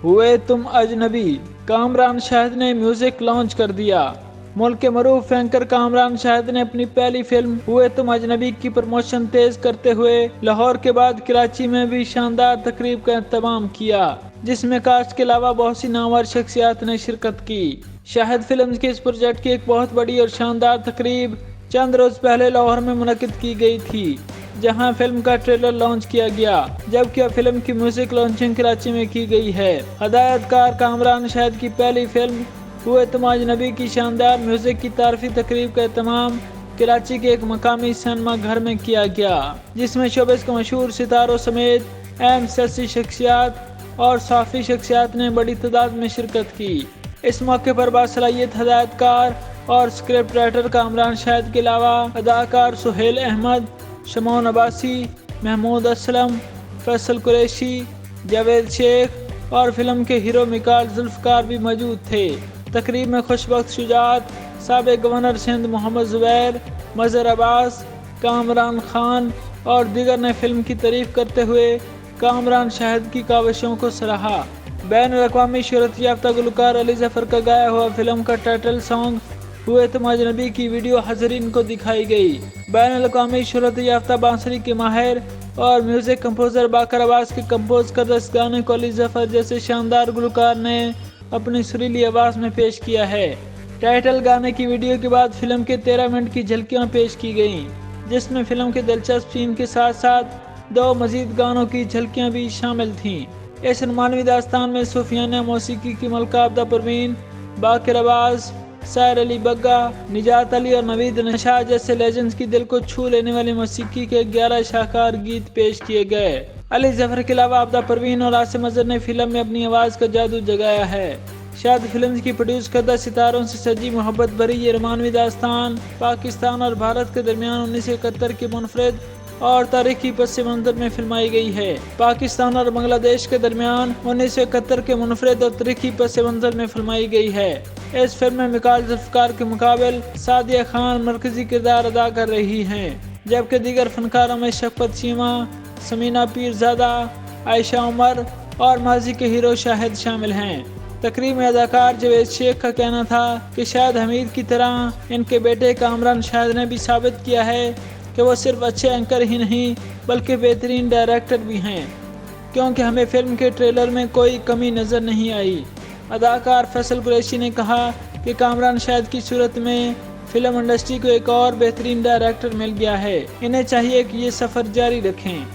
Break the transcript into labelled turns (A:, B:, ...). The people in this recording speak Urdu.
A: ہوئے تم اجنبی، کامران شاہد نے میوزک لانچ کر دیا۔ ملک کے معروف اینکر کامران شاہد نے اپنی پہلی فلم ہوئے تم اجنبی کی پروموشن تیز کرتے ہوئے لاہور کے بعد کراچی میں بھی شاندار تقریب کا اہتمام کیا، جس میں کاسٹ کے علاوہ بہت سی نامور شخصیات نے شرکت کی۔ شاہد فلمز کے اس پروجیکٹ کی ایک بہت بڑی اور شاندار تقریب چند روز پہلے لاہور میں منعقد کی گئی تھی، جہاں فلم کا ٹریلر لانچ کیا گیا، جبکہ فلم کی میوزک لانچنگ کراچی میں کی گئی ہے۔ ہدایت کار کامران شاہد کی پہلی فلم ہوئے تم اجنبی کی شاندار میوزک کی تعارفی تقریب کا اہتمام کراچی کے ایک مقامی سینما گھر میں کیا گیا، جس میں شوبز کے مشہور ستاروں سمیت اہم سیاسی شخصیات اور صحافی شخصیات نے بڑی تعداد میں شرکت کی۔ اس موقع پر باصلاحیت ہدایت کار اور اسکرپٹ رائٹر کامران شاہد کے علاوہ اداکار سہیل احمد، شمعون عباسی، محمود اسلم، فیصل قریشی، جاوید شیخ اور فلم کے ہیرو میکال ذوالفقار بھی موجود تھے۔ تقریب میں خوش بخت شجاعت، سابق گورنر سندھ محمد زبیر، مظہر عباس، کامران خان اور دیگر نے فلم کی تعریف کرتے ہوئے کامران شاہد کی کاوشوں کو سراہا۔ بین الاقوامی شہرت یافتہ گلوکار علی ظفر کا گایا ہوا فلم کا ٹائٹل سانگ ہوئے تم اجنبی کی ویڈیو حاضرین کو دکھائی گئی۔ بین الاقوامی شہرت یافتہ بانسری کے ماہر اور میوزک کمپوزر باقر عباس کے کمپوز کردہ اس گانے کو علی ظفر جیسے شاندار گلوکار نے اپنی سریلی آواز میں پیش کیا ہے۔ ٹائٹل گانے کی ویڈیو کے بعد فلم کے 13 منٹ کی جھلکیاں پیش کی گئیں، جس میں فلم کے دلچسپ سین کے ساتھ ساتھ 2 مزید گانوں کی جھلکیاں بھی شامل تھیں۔ اس رومانوی داستان میں صوفیانہ موسیقی کی ملکہ عبدہ پروین، باقر عباس، سائر علی بگا، نجات علی اور نوید نشاء جیسے لیجنڈز کی دل کو چھو لینے والی موسیقی کے 11 شاہکار گیت پیش کیے گئے۔ علی ظفر کے علاوہ عبدہ پروین اور عاصم اظہر نے فلم میں اپنی آواز کا جادو جگایا ہے۔ شاہد فلمز کی پروڈیوس کردہ ستاروں سے سجی محبت بھری یہ رومانوی داستان پاکستان اور بھارت کے درمیان 1971 کے منفرد اور تاریخی پس منظر میں فلمائی گئی ہے۔ پاکستان اور بنگلہ دیش کے درمیان 1971 کے منفرد اور تاریخی پس منظر میں فلمائی گئی ہے۔ اس فلم میں میکال ذوالفقار کے مقابل سعدیہ خان مرکزی کردار ادا کر رہی ہیں، جبکہ دیگر فنکاروں میں شفقت چیمہ، سمینہ پیرزادہ، عائشہ عمر اور ماضی کے ہیرو شاہد شامل ہیں۔ تقریب میں اداکار جاوید شیخ کا کہنا تھا کہ شاہد حمید کی طرح ان کے بیٹے کامران شاہد نے بھی ثابت کیا ہے کہ وہ صرف اچھے اینکر ہی نہیں بلکہ بہترین ڈائریکٹر بھی ہیں، کیونکہ ہمیں فلم کے ٹریلر میں کوئی کمی نظر نہیں آئی۔ اداکار فیصل قریشی نے کہا کہ کامران شاہد کی صورت میں فلم انڈسٹری کو ایک اور بہترین ڈائریکٹر مل گیا ہے، انہیں چاہیے کہ یہ سفر جاری رکھیں۔